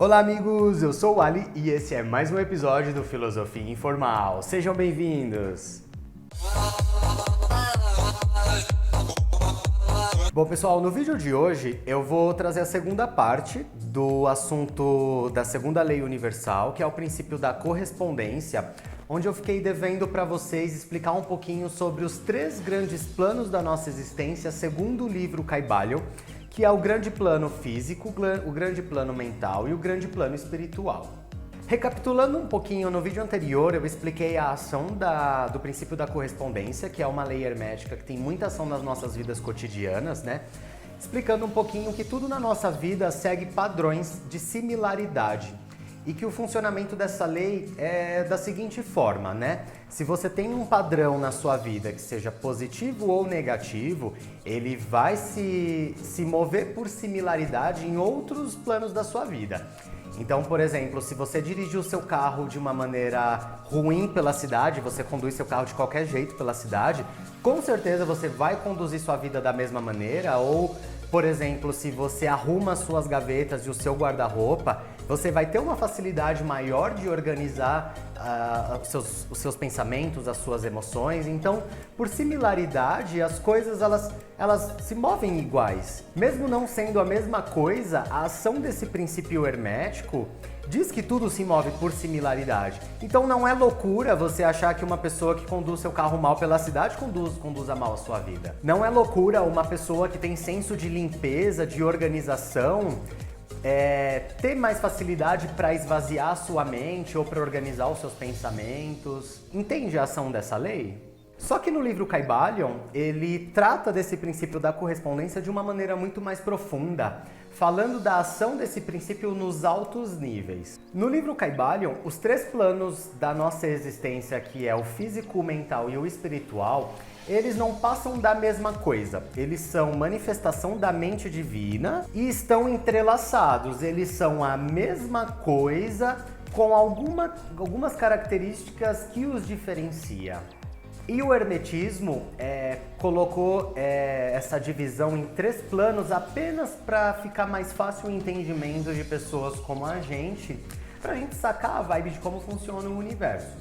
Olá amigos, eu sou o Ali e esse é mais um episódio do Filosofia Informal. Sejam bem-vindos! Bom pessoal, no vídeo de hoje eu vou trazer a segunda parte do assunto da segunda lei universal, que é o princípio da correspondência, onde eu fiquei devendo para vocês explicar um pouquinho sobre os três grandes planos da nossa existência segundo o livro Kybalion, que é o grande plano físico, o grande plano mental e o grande plano espiritual. Recapitulando um pouquinho, no vídeo anterior eu expliquei a ação do princípio da correspondência, que é uma lei hermética que tem muita ação nas nossas vidas cotidianas, né? Explicando um pouquinho que tudo na nossa vida segue padrões de similaridade e que o funcionamento dessa lei é da seguinte forma, né? Se você tem um padrão na sua vida que seja positivo ou negativo, ele vai se mover por similaridade em outros planos da sua vida. Então, por exemplo, se você dirige o seu carro de uma maneira ruim pela cidade, você conduz seu carro de qualquer jeito pela cidade, com certeza você vai conduzir sua vida da mesma maneira. Ou, por exemplo, se você arruma suas gavetas e o seu guarda-roupa, você vai ter uma facilidade maior de organizar os seus pensamentos, as suas emoções. Então, por similaridade, as coisas elas se movem iguais. Mesmo não sendo a mesma coisa, a ação desse princípio hermético diz que tudo se move por similaridade. Então não é loucura você achar que uma pessoa que conduz seu carro mal pela cidade conduza mal a sua vida. Não é loucura uma pessoa que tem senso de limpeza, de organização, ter mais facilidade para esvaziar a sua mente ou para organizar os seus pensamentos. Entende a ação dessa lei? Só que no livro Kybalion, ele trata desse princípio da correspondência de uma maneira muito mais profunda, falando da ação desse princípio nos altos níveis. No livro Kybalion, os três planos da nossa existência, que é o físico, o mental e o espiritual, eles não passam da mesma coisa. Eles são manifestação da mente divina e estão entrelaçados. Eles são a mesma coisa com algumas características que os diferencia. E o hermetismo colocou essa divisão em três planos apenas para ficar mais fácil o entendimento de pessoas como a gente, para a gente sacar a vibe de como funciona o universo.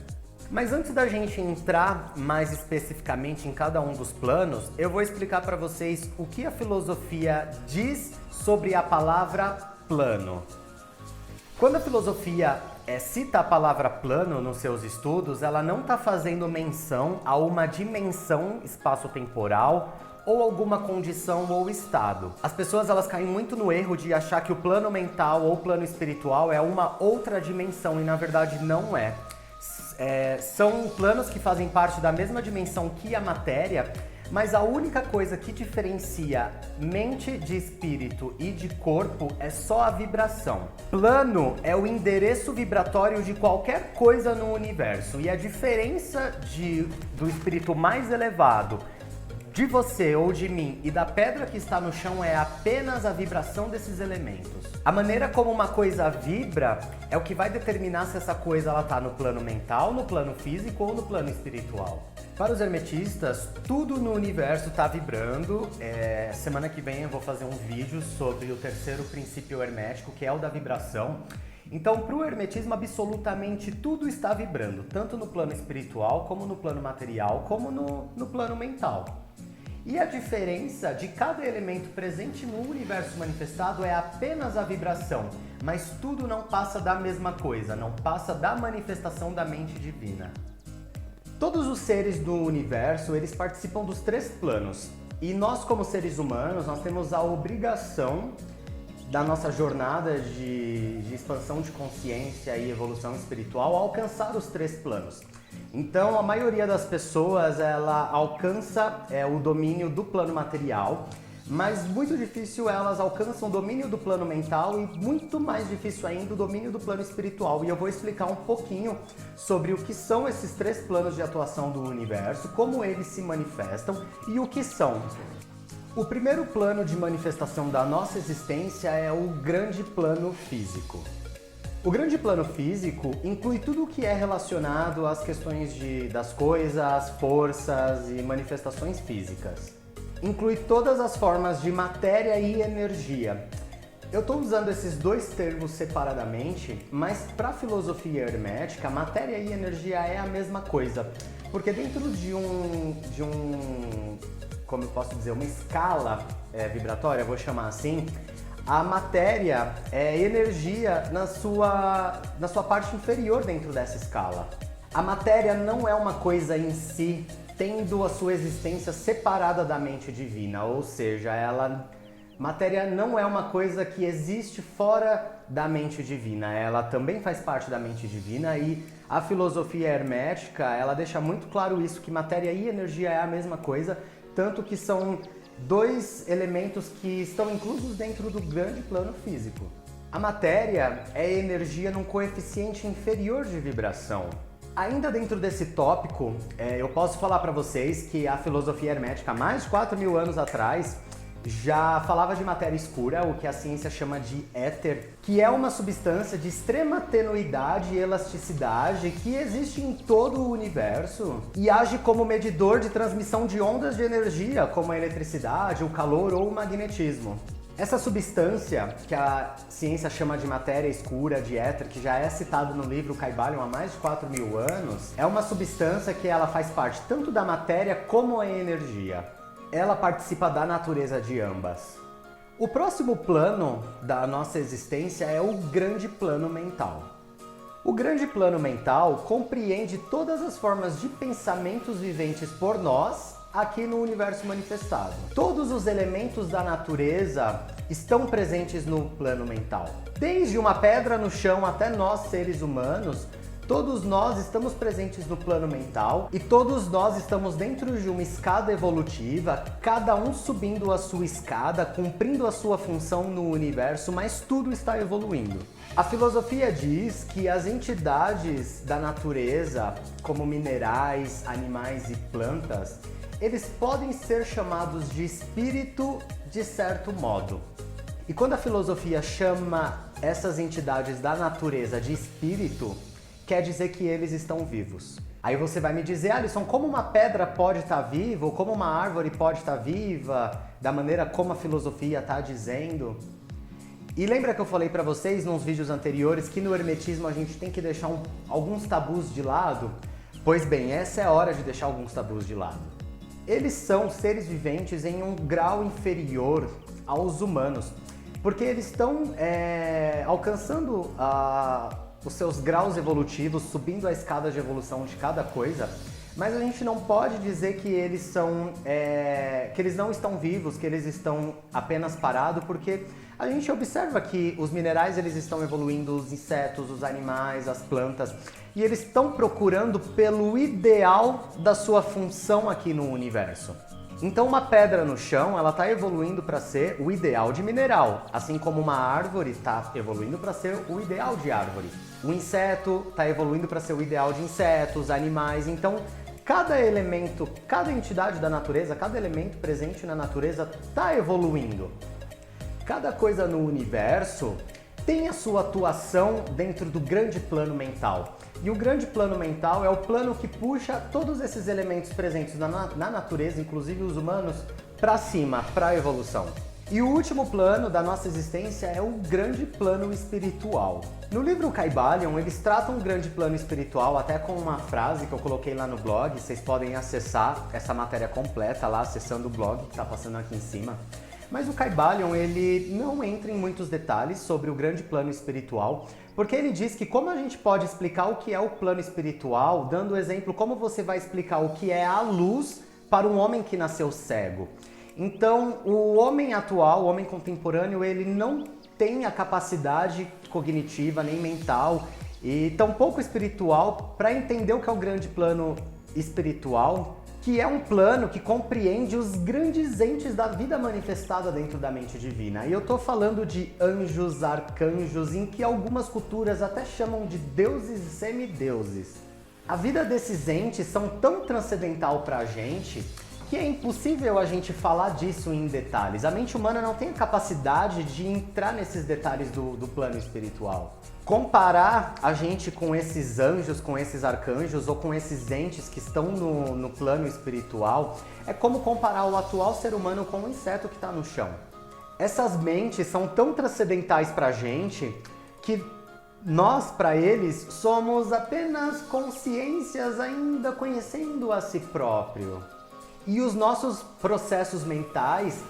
Mas antes da gente entrar mais especificamente em cada um dos planos, eu vou explicar para vocês o que a filosofia diz sobre a palavra plano. Quando a filosofia cita a palavra plano nos seus estudos, ela não está fazendo menção a uma dimensão espaço-temporal ou alguma condição ou estado. As pessoas elas caem muito no erro de achar que o plano mental ou plano espiritual é uma outra dimensão e na verdade não é. São planos que fazem parte da mesma dimensão que a matéria, mas a única coisa que diferencia mente de espírito e de corpo é só a vibração. Plano é o endereço vibratório de qualquer coisa no universo e a diferença do espírito mais elevado de você ou de mim e da pedra que está no chão é apenas a vibração desses elementos. A maneira como uma coisa vibra é o que vai determinar se essa coisa está no plano mental, no plano físico ou no plano espiritual. Para os hermetistas, tudo no universo está vibrando. Semana que vem eu vou fazer um vídeo sobre o terceiro princípio hermético, que é o da vibração. Então, para o hermetismo, absolutamente tudo está vibrando, tanto no plano espiritual, como no plano material, como no plano mental. E a diferença de cada elemento presente no universo manifestado é apenas a vibração, mas tudo não passa da mesma coisa, não passa da manifestação da mente divina. Todos os seres do universo, eles participam dos três planos. E nós, como seres humanos, nós temos a obrigação da nossa jornada de expansão de consciência e evolução espiritual alcançar os três planos. Então, a maioria das pessoas, ela alcança o domínio do plano material, mas muito difícil elas alcançam o domínio do plano mental e muito mais difícil ainda o domínio do plano espiritual. E eu vou explicar um pouquinho sobre o que são esses três planos de atuação do universo, como eles se manifestam e o que são. O primeiro plano de manifestação da nossa existência é o grande plano físico. O grande plano físico inclui tudo o que é relacionado às questões das coisas, forças e manifestações físicas. Inclui todas as formas de matéria e energia. Eu estou usando esses dois termos separadamente, mas para a filosofia hermética, matéria e energia é a mesma coisa. Porque dentro como eu posso dizer, uma escala vibratória, vou chamar assim, a matéria é energia na sua parte inferior dentro dessa escala. A matéria não é uma coisa em si, tendo a sua existência separada da mente divina, ou seja, matéria não é uma coisa que existe fora da mente divina, ela também faz parte da mente divina e a filosofia hermética, ela deixa muito claro isso, que matéria e energia é a mesma coisa, tanto que são dois elementos que estão inclusos dentro do grande plano físico. A matéria é energia num coeficiente inferior de vibração. Ainda dentro desse tópico, eu posso falar para vocês que a filosofia hermética, há mais de 4.000 anos atrás, já falava de matéria escura, o que a ciência chama de éter, que é uma substância de extrema tenuidade e elasticidade que existe em todo o universo e age como medidor de transmissão de ondas de energia, como a eletricidade, o calor ou o magnetismo. Essa substância, que a ciência chama de matéria escura, de éter, que já é citado no livro Kybalion há mais de 4.000 anos, é uma substância que ela faz parte tanto da matéria como a energia. Ela participa da natureza de ambas. O próximo plano da nossa existência é o grande plano mental. O grande plano mental compreende todas as formas de pensamentos viventes por nós aqui no universo manifestado. Todos os elementos da natureza estão presentes no plano mental. Desde uma pedra no chão até nós, seres humanos, todos nós estamos presentes no plano mental e todos nós estamos dentro de uma escada evolutiva, cada um subindo a sua escada, cumprindo a sua função no universo, mas tudo está evoluindo. A filosofia diz que as entidades da natureza, como minerais, animais e plantas, eles podem ser chamados de espírito de certo modo. E quando a filosofia chama essas entidades da natureza de espírito, quer dizer que eles estão vivos. Aí você vai me dizer, Alisson, como uma pedra pode estar viva, ou como uma árvore pode estar viva, da maneira como a filosofia está dizendo? E lembra que eu falei para vocês nos vídeos anteriores que no hermetismo a gente tem que deixar alguns tabus de lado? Pois bem, essa é a hora de deixar alguns tabus de lado. Eles são seres viventes em um grau inferior aos humanos, porque eles estão alcançando os seus graus evolutivos, subindo a escada de evolução de cada coisa, mas a gente não pode dizer que eles não estão vivos, que eles estão apenas parados, porque a gente observa que os minerais eles estão evoluindo, os insetos, os animais, as plantas, e eles estão procurando pelo ideal da sua função aqui no universo. Então uma pedra no chão, ela está evoluindo para ser o ideal de mineral, assim como uma árvore está evoluindo para ser o ideal de árvore. O inseto está evoluindo para ser o ideal de insetos, animais. Então cada elemento, cada entidade da natureza, cada elemento presente na natureza está evoluindo. Cada coisa no universo tem a sua atuação dentro do grande plano mental. E o grande plano mental é o plano que puxa todos esses elementos presentes na natureza, inclusive os humanos, para cima, para a evolução. E o último plano da nossa existência é o grande plano espiritual. No livro Kybalion, eles tratam o grande plano espiritual até com uma frase que eu coloquei lá no blog. Vocês podem acessar essa matéria completa lá, acessando o blog que está passando aqui em cima. Mas o Kybalion, ele não entra em muitos detalhes sobre o grande plano espiritual, porque ele diz que como a gente pode explicar o que é o plano espiritual, dando o exemplo como você vai explicar o que é a luz para um homem que nasceu cego. Então, o homem atual, o homem contemporâneo, ele não tem a capacidade cognitiva nem mental e tampouco espiritual para entender o que é o grande plano espiritual, que é um plano que compreende os grandes entes da vida manifestada dentro da mente divina. E eu tô falando de anjos, arcanjos, em que algumas culturas até chamam de deuses e semideuses. A vida desses entes são tão transcendental pra gente que é impossível a gente falar disso em detalhes. A mente humana não tem a capacidade de entrar nesses detalhes do plano espiritual. Comparar a gente com esses anjos, com esses arcanjos ou com esses entes que estão no plano espiritual é como comparar o atual ser humano com um inseto que está no chão. Essas mentes são tão transcendentais pra gente que nós, para eles, somos apenas consciências ainda conhecendo a si próprio. E os nossos processos mentais,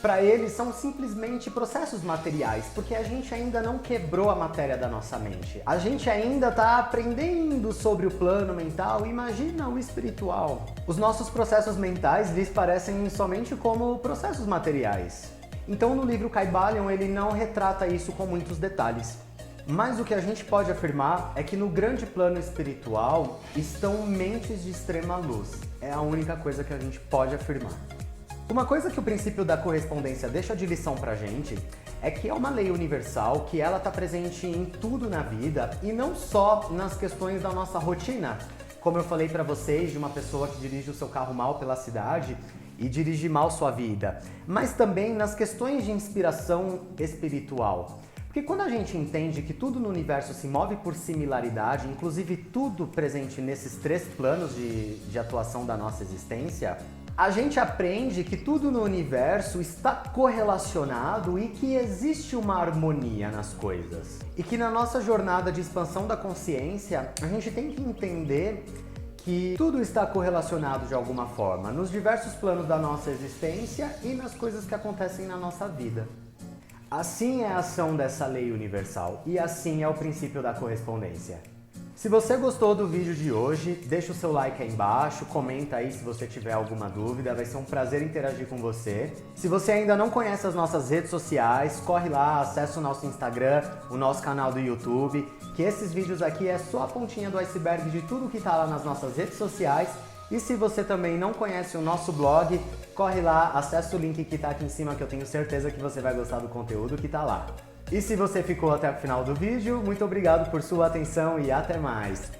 para eles, são simplesmente processos materiais, porque a gente ainda não quebrou a matéria da nossa mente. A gente ainda está aprendendo sobre o plano mental, imagina o espiritual. Os nossos processos mentais lhes parecem somente como processos materiais. Então, no livro Kybalion, ele não retrata isso com muitos detalhes. Mas o que a gente pode afirmar é que no grande plano espiritual estão mentes de extrema luz. É a única coisa que a gente pode afirmar. Uma coisa que o princípio da correspondência deixa de lição pra gente é que é uma lei universal, que ela está presente em tudo na vida e não só nas questões da nossa rotina. Como eu falei pra vocês, de uma pessoa que dirige o seu carro mal pela cidade e dirige mal sua vida, mas também nas questões de inspiração espiritual. Porque quando a gente entende que tudo no universo se move por similaridade, inclusive tudo presente nesses 3 planos de atuação da nossa existência, a gente aprende que tudo no universo está correlacionado e que existe uma harmonia nas coisas. E que na nossa jornada de expansão da consciência, a gente tem que entender que tudo está correlacionado de alguma forma, nos diversos planos da nossa existência e nas coisas que acontecem na nossa vida. Assim é a ação dessa lei universal e assim é o princípio da correspondência. Se você gostou do vídeo de hoje, deixa o seu like aí embaixo, comenta aí se você tiver alguma dúvida, vai ser um prazer interagir com você. Se você ainda não conhece as nossas redes sociais, corre lá, acessa o nosso Instagram, o nosso canal do YouTube, que esses vídeos aqui é só a pontinha do iceberg de tudo que tá lá nas nossas redes sociais. E se você também não conhece o nosso blog, corre lá, acessa o link que tá aqui em cima, que eu tenho certeza que você vai gostar do conteúdo que tá lá. E se você ficou até o final do vídeo, muito obrigado por sua atenção e até mais!